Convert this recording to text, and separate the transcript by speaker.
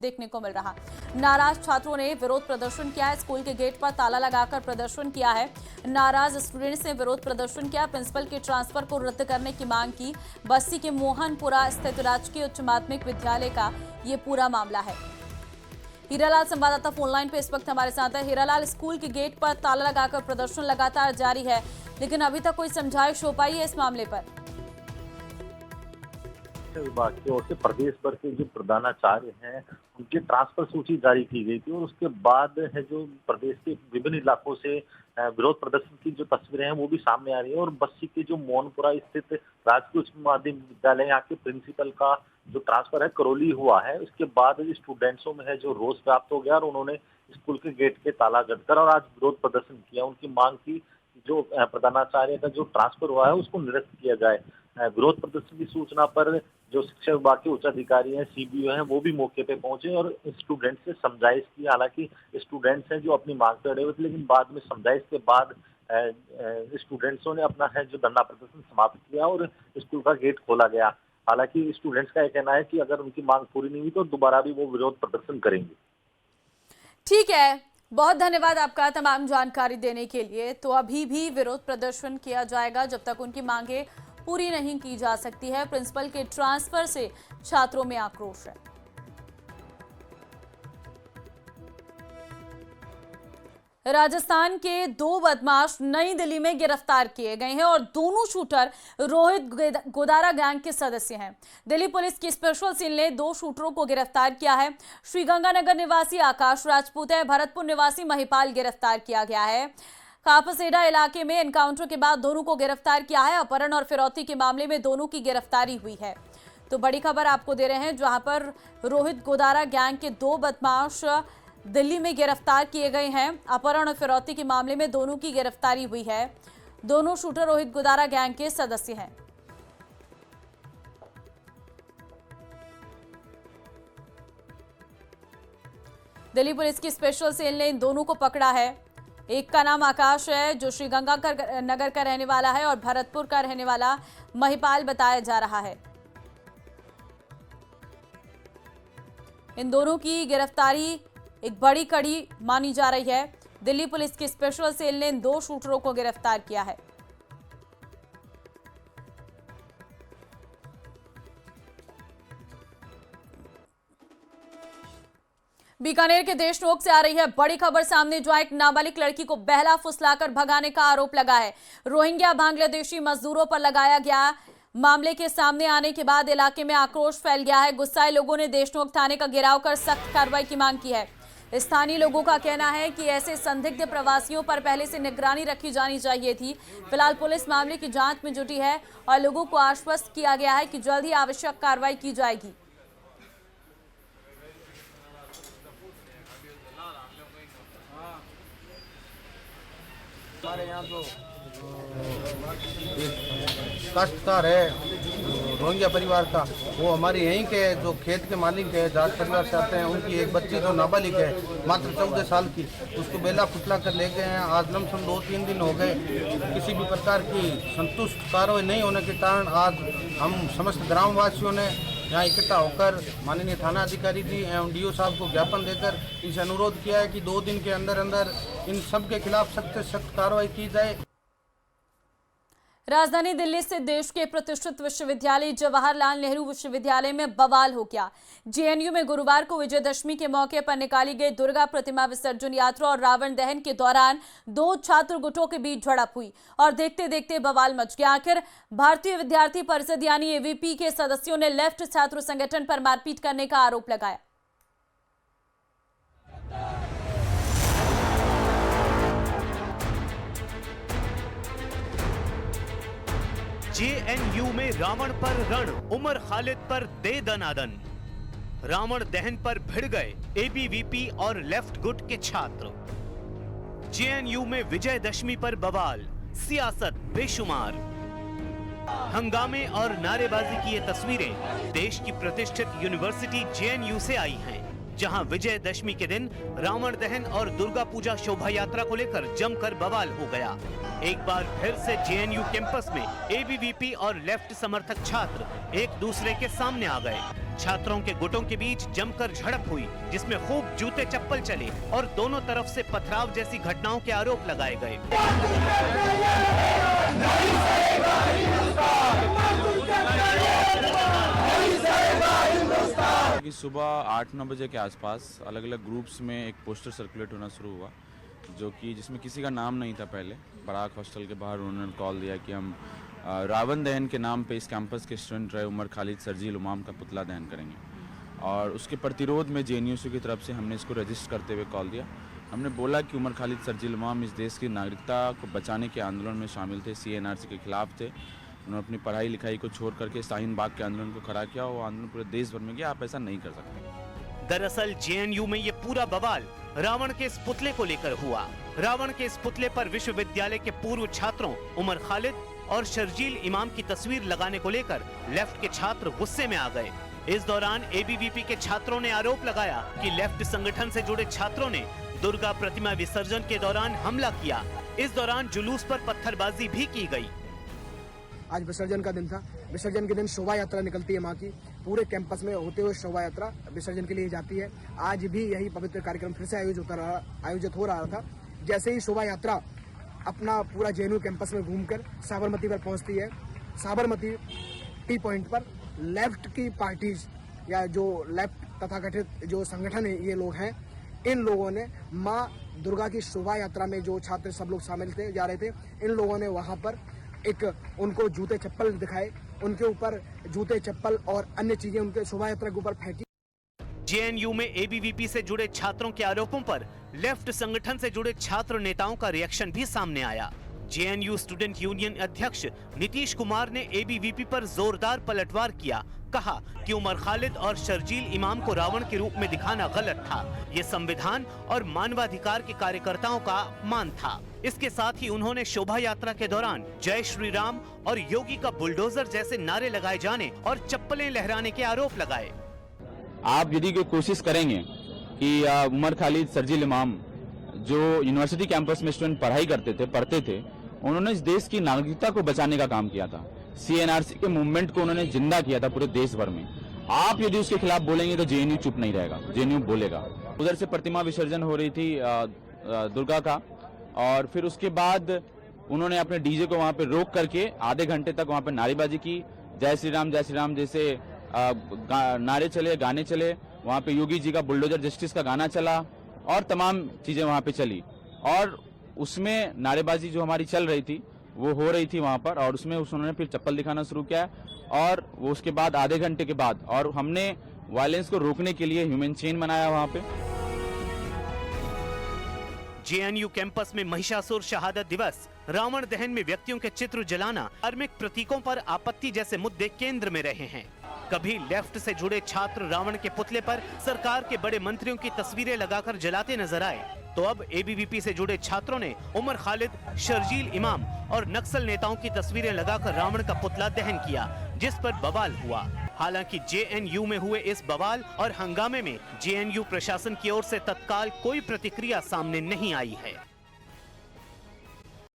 Speaker 1: देखने को मिल रहा। नाराज छात्रों ने विरोध प्रदर्शन किया है, स्कूल के गेट पर ताला लगाकर प्रदर्शन किया है। नाराज स्टूडेंट्स ने विरोध प्रदर्शन किया, प्रिंसिपल के ट्रांसफर को रद्द करने की मांग की। बस्ती के मोहनपुरा स्थित राजकीय उच्च माध्यमिक विद्यालय का ये पूरा मामला है। हीरालाल संवाददाता फोन लाइन पे इस वक्त हमारे साथ है। हीरालाल, स्कूल के गेट पर ताला लगाकर प्रदर्शन लगातार जारी है, लेकिन अभी तक कोई समझाइश हो पाई है इस मामले पर?
Speaker 2: विभाग की ओर से प्रदेश भर के जो प्रधानाचार्य हैं उनकी ट्रांसफर सूची जारी की गई थी और उसके बाद है जो प्रदेश के विभिन्न इलाकों से विरोध प्रदर्शन की जो तस्वीरें हैं वो भी सामने आ रही है। और बस्ती के जो मोहनपुरा स्थित राजकीय उच्च माध्यमिक विद्यालय यहाँ के प्रिंसिपल का जो ट्रांसफर है करौली हुआ है, उसके बाद स्टूडेंट्सों में है जो रोष प्राप्त हो गया और उन्होंने स्कूल के गेट के ताला जड़कर और आज विरोध प्रदर्शन किया। उनकी मांग की जो प्रधानाचार्य का जो ट्रांसफर हुआ है उसको निरस्त किया जाए। विरोध प्रदर्शन की सूचना पर जो शिक्षा विभाग के उच्च अधिकारी हैं, सीबीओ हैं, वो भी मौके पे पहुंचे और स्टूडेंट्स से समझाइश की। हालांकि स्टूडेंट्स हैं जो अपनी मांग पे अड़े हुए थे, लेकिन बाद में समझाइश के बाद स्टूडेंट्सों ने अपना है जो धरना प्रदर्शन समाप्त किया और स्कूल का गेट खोला गया। हालांकि स्टूडेंट्स का यह कहना है कि अगर उनकी मांग पूरी नहीं हुई तो दोबारा भी वो विरोध प्रदर्शन करेंगे।
Speaker 1: ठीक है, बहुत धन्यवाद आपका तमाम जानकारी देने के लिए। तो अभी भी विरोध प्रदर्शन किया जाएगा जब तक उनकी मांगे पूरी नहीं की जा सकती है। प्रिंसिपल के ट्रांसफर से छात्रों में आक्रोश है। राजस्थान के दो बदमाश नई दिल्ली में गिरफ्तार किए गए हैं और दोनों शूटर रोहित गोदारा गैंग के सदस्य हैं। दिल्ली पुलिस की स्पेशल सेल ने दो शूटरों को गिरफ्तार किया है। श्रीगंगानगर निवासी आकाश राजपूत है, भरतपुर निवासी महिपाल गिरफ्तार किया गया है। कापसेडा इलाके में एनकाउंटर के बाद दोनों को गिरफ्तार किया है। अपहरण और फिरौती के मामले में दोनों की गिरफ्तारी हुई है। तो बड़ी खबर आपको दे रहे हैं, जहां पर रोहित गोदारा गैंग के दो बदमाश दिल्ली में गिरफ्तार किए गए हैं। अपहरण और फिरौती के मामले में दोनों की गिरफ्तारी हुई है। दोनों शूटर रोहित गोदारा गैंग के सदस्य हैं। दिल्ली पुलिस की स्पेशल सेल ने इन दोनों को पकड़ा है। एक का नाम आकाश है जो श्रीगंगानगर का रहने वाला है और भरतपुर का रहने वाला महिपाल बताया जा रहा है। इन दोनों की गिरफ्तारी एक बड़ी कड़ी मानी जा रही है। दिल्ली पुलिस की स्पेशल सेल ने इन दो शूटरों को गिरफ्तार किया है। बीकानेर के देशनोक से आ रही है बड़ी खबर सामने, जहां एक नाबालिग लड़की को बहला फुसलाकर भगाने का आरोप लगा है। रोहिंग्या बांग्लादेशी मजदूरों पर लगाया गया। मामले के सामने आने के बाद इलाके में आक्रोश फैल गया है। गुस्साए लोगों ने देशनोक थाने का घेराव कर सख्त कार्रवाई की मांग की है। स्थानीय लोगों का कहना है कि ऐसे संदिग्ध प्रवासियों पर पहले से निगरानी रखी जानी चाहिए थी। फिलहाल पुलिस मामले की जांच में जुटी है और लोगों को आश्वस्त किया गया है कि जल्द ही आवश्यक कार्रवाई की जाएगी।
Speaker 3: हमारे यहाँ तो काश्तकार है रोहिंग्या परिवार का, वो हमारे यहीं के जो खेत के मालिक है, जाट परिवार से आते हैं। उनकी एक बच्ची जो नाबालिग है मात्र 14 साल की, उसको बेला फुसला कर ले गए हैं। आज लमसम 2-3 दिन हो गए। किसी भी प्रकार की संतुष्ट कार्रवाई नहीं होने के कारण आज हम समस्त ग्रामवासियों ने यहाँ इकट्ठा होकर माननीय थाना अधिकारी जी एवं डीओ साहब को ज्ञापन देकर इनसे अनुरोध किया है कि 2 दिन के अंदर अंदर इन सब के खिलाफ सख्त से सख्त कार्रवाई की जाए।
Speaker 1: राजधानी दिल्ली से देश के प्रतिष्ठित विश्वविद्यालय जवाहरलाल नेहरू विश्वविद्यालय में बवाल हो गया। जेएनयू में गुरुवार को विजयदशमी के मौके पर निकाली गई दुर्गा प्रतिमा विसर्जन यात्रा और रावण दहन के दौरान दो छात्र गुटों के बीच झड़प हुई और देखते देखते बवाल मच गया। आखिर भारतीय विद्यार्थी परिषद यानी एवीपी के सदस्यों ने लेफ्ट छात्र संगठन पर मारपीट करने का आरोप लगाया।
Speaker 4: जेएनयू में रावण पर रण, उमर खालिद पर दे दनादन। रावण दहन पर भिड़ गए एबीवीपी और लेफ्ट गुट के छात्र। जेएनयू में विजयदशमी पर बवाल, सियासत बेशुमार। हंगामे और नारेबाजी की ये तस्वीरें देश की प्रतिष्ठित यूनिवर्सिटी जेएनयू से आई हैं, जहां विजयदशमी के दिन रावण दहन और दुर्गा पूजा शोभा यात्रा को लेकर जमकर बवाल हो गया। एक बार फिर से जेएनयू कैंपस में एबीवीपी और लेफ्ट समर्थक छात्र एक दूसरे के सामने आ गए। छात्रों के गुटों के बीच जमकर झड़प हुई, जिसमें खूब जूते चप्पल चले और दोनों तरफ से पथराव जैसी घटनाओं के आरोप लगाए गए।
Speaker 5: कि सुबह 8-9 बजे के आसपास अलग अलग ग्रुप्स में एक पोस्टर सर्कुलेट होना शुरू हुआ, जो कि जिसमें किसी का नाम नहीं था। पहले पराग हॉस्टल के बाहर उन्होंने कॉल दिया कि हम रावण दहन के नाम पे इस कैंपस के स्टूडेंट रहे उमर खालिद सरजील इमाम का पुतला दहन करेंगे, और उसके प्रतिरोध में जेएनयू की तरफ से हमने इसको रजिस्टर करते हुए कॉल दिया। हमने बोला कि उमर खालिद सरजील इमाम इस देश की नागरिकता को बचाने के आंदोलन में शामिल थे, सीएनआरसी के खिलाफ थे। उन्होंने अपनी पढ़ाई लिखाई को छोड़ करके शाहीन बाग के आंदोलन को खड़ा किया। वो आंदोलन पूरे देश भर में गया। आप ऐसा नहीं कर सकते।
Speaker 4: दरअसल जेएनयू में ये पूरा बवाल रावण के इस पुतले को लेकर हुआ। रावण के इस पुतले पर विश्वविद्यालय के पूर्व छात्रों उमर खालिद और शर्जील इमाम की तस्वीर लगाने को लेकर लेफ्ट के छात्र गुस्से में आ गए। इस दौरान एबीवीपी के छात्रों ने आरोप लगाया कि लेफ्ट संगठन से जुड़े छात्रों ने दुर्गा प्रतिमा विसर्जन के दौरान हमला किया। इस दौरान जुलूस पर पत्थरबाजी भी की गई।
Speaker 6: आज विसर्जन का दिन था। विसर्जन के दिन शोभा यात्रा निकलती है मां की, पूरे कैंपस में होते हुए शोभा यात्रा विसर्जन के लिए जाती है। आज भी यही पवित्र कार्यक्रम फिर से आयोजित हो रहा था। जैसे ही शोभा यात्रा अपना पूरा जेएनयू कैंपस में घूमकर साबरमती पर पहुंचती है, साबरमती टी पॉइंट पर लेफ्ट की पार्टीज या जो लेफ्ट तथाकथित जो संगठन है ये लोग हैं, इन लोगों ने मां दुर्गा की शोभा यात्रा में जो छात्र सब लोग शामिल थे जा रहे थे, इन लोगों ने वहां पर एक उनको जूते चप्पल दिखाए, उनके ऊपर जूते चप्पल और अन्य चीजें उनके शोभा यात्रा के ऊपर फेंकी।
Speaker 4: जेएनयू में एबीवीपी से जुड़े छात्रों के आरोपों पर लेफ्ट संगठन से जुड़े छात्र नेताओं का रिएक्शन भी सामने आया। जेएनयू स्टूडेंट यूनियन अध्यक्ष नीतीश कुमार ने एबीवीपी पर जोरदार पलटवार किया। कहा कि उमर खालिद और शर्जील इमाम को रावण के रूप में दिखाना गलत था। ये संविधान और मानवाधिकार के कार्यकर्ताओं का अपमान था। इसके साथ ही उन्होंने शोभा यात्रा के दौरान जय श्री राम और योगी का बुलडोजर जैसे नारे लगाए जाने और चप्पलें लहराने के आरोप लगाए।
Speaker 5: आप यदि कोई कोशिश करेंगे कि उमर खालिद सरजील इमाम जो यूनिवर्सिटी कैंपस में स्टूडेंट पढ़ाई करते थे, पढ़ते थे, उन्होंने इस देश की नागरिकता को बचाने का काम किया था। सीएनआरसी के मूवमेंट को उन्होंने जिंदा किया था पूरे देश भर में। आप यदि उसके खिलाफ बोलेंगे तो जेएनयू चुप नहीं रहेगा, जेएनयू बोलेगा। उधर से प्रतिमा विसर्जन हो रही थी दुर्गा का, और फिर उसके बाद उन्होंने अपने डीजे को वहां पे रोक करके आधे घंटे तक वहां पे नारेबाजी की। जय श्री राम जैसे नारे चले, गाने चले। वहां पे योगी जी का बुलडोजर जस्टिस का गाना चला और तमाम चीजें वहां पे चली, और उसमें नारेबाजी जो हमारी चल रही थी वो हो रही थी वहां पर, और उसमें उन्होंने फिर चप्पल दिखाना शुरू किया। और वो उसके बाद आधे घंटे के बाद, और हमने वायलेंस को रोकने के लिए ह्यूमन चेन बनाया वहां पे।
Speaker 4: जेएनयू कैंपस में महिषासुर शहादत दिवस, रावण दहन में व्यक्तियों के चित्र जलाना, धार्मिक प्रतीकों पर आपत्ति जैसे मुद्दे केंद्र में रहे हैं। कभी लेफ्ट से जुड़े छात्र रावण के पुतले पर सरकार के बड़े मंत्रियों की तस्वीरें लगाकर जलाते नजर आए, तो अब एबीवीपी से जुड़े छात्रों ने उमर खालिद, शर्जील इमाम और नक्सल नेताओं की तस्वीरें लगाकर रावण का पुतला दहन किया, जिस पर बवाल हुआ। हालांकि जेएनयू में हुए इस बवाल और हंगामे में जेएनयू प्रशासन की ओर से तत्काल कोई प्रतिक्रिया सामने नहीं आई है।